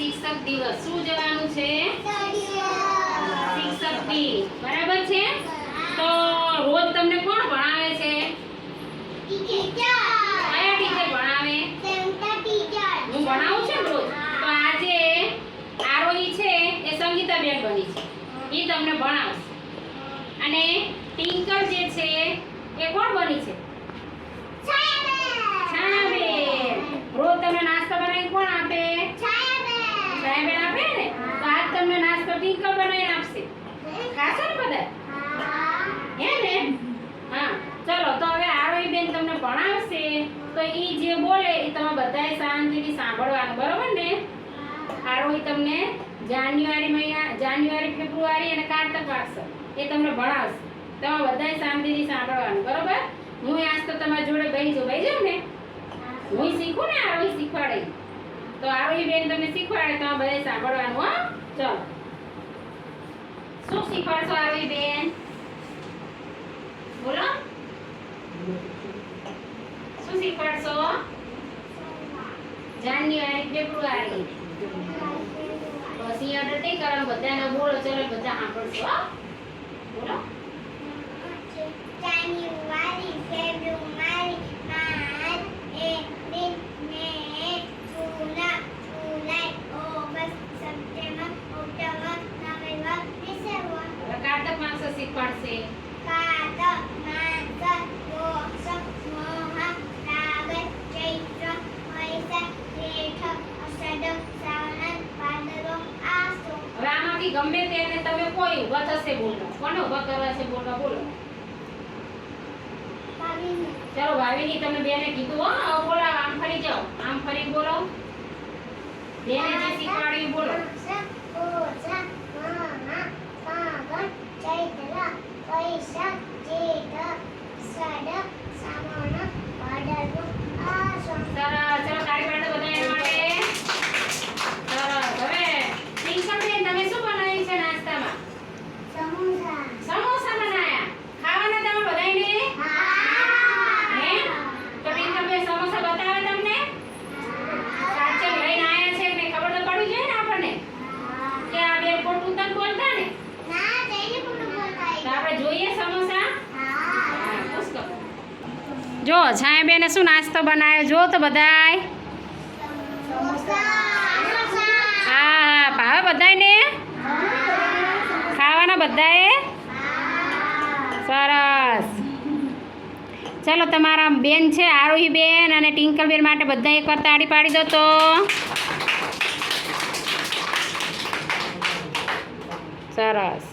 શિક્ષક દિવસ શું જવાનું છે? શિક્ષક દી, બરાબર છે? તો રોજ તમને કોણ ભણાવે છે? કયા ટીચર ભણાવે? હું ભણાવું છું ને રોજ. તો આજે આરોહી છે એ સંગીતાબેન બની છે, એ તમને ભણાવશે. અને ટિંકર જે છે એ કોણ બની છે? છાયાબેન. રોજ તમને નાસ્તો બનાવીને કોણ આપે? છાયાબેન આપે ને. તો આજ તમને નાસ્તો ટિંકર બનાવીને આપશે. ખાશો ને બધા? હે ને? હા. ચલો તો હવે આરોહી બેન તમને ભણાવશે, તો ઈ જે બોલે એ તમે બધાએ શાંતિથી સાંભળવાનું, બરોબર ને? આરોહી તમને જાન્યુઆરી, ફેબ્રુઆરી અને કારતક માસ એ તમને ભણાવશે. તમે બધાએ શાંતિથી સાંભળવાનું, બરોબર? હું આજ તો તમારી જોડે બેસી જાઉં ને, હું શીખું ને, આરોહી શીખવાડે. તો આરોહી બેન તમને શીખવાડે, તમે બધાએ સાંભળવાનું. હો, ચલો. શું શીખવાડશો આરોહી બેન? બોલો. શું શીખવાડશો? જાન્યુઆરી, ફેબ્રુઆરી. પછી ઓર્ડર નહીં કરવાનું, બધાને બોલો. ચલો બધા સાંભળશો. બોલો. જાન્યુઆરી, ફેબ્રુઆરી, માર્ચ, એપ્રિલ, મે, જુલાઈ, ઓગસ્ટ, સપ્ટેમ્બર, ઓક્ટોબર, નવેમ્બર, ડિસેમ્બર. કારતક માસ શીખવાડશે. કારતક માસ, પોષ, મોહ, ફાગણ, ચૈત્ર, વૈશાખ, જેઠ, અષાઢ, શ્રાવણ, ભાદરવો, આસો. હવે આમાંથી ગમે તેને તમે કોઈ ઊભા થશે બોલો. કોને ઊભા કરવા છે બોલો? ચલો ભાવિની તમને બેને કીધું. હો, હવે બોલો. આમ ફરી જાઓ, આમ ફરી બોલો. બેને જે શીખવાડ્યું બોલો. વૈશાખ, જેઠ, અષાઢ, શ્રાવણ, ભાદરવો, આસો. સરસ. ચલો તાળી પાડો બધા એના માટે. સરસ. હવે ટિંકરબેન તમે શું બનાવ્યું છે નાસ્તામાં? સમોસા બનાયા. ખાવાના તમે બધાયને? હે? તો ટિંકરબેન સમોસા બતાવે તમને? સાચે લઈને આયા છે ને ખબર તો પડવી જોઈએ ને આપણને કે આ બે ખોટું તન બોલતા ને. તો આપણે જોઈએ સમોસા. હા, ખુશ કરો. જો છાયાબેને શું નાસ્તો બનાવ્યો જો તો બધાય. હા, ભાવે બધાયને? ખાવાના બધાએ? સરસ. ચલો તમારા બેન છે આરોહી બેન અને ટિંકલ બેન માટે બધા એકવાર તાળી પાડી દો તો. સરસ.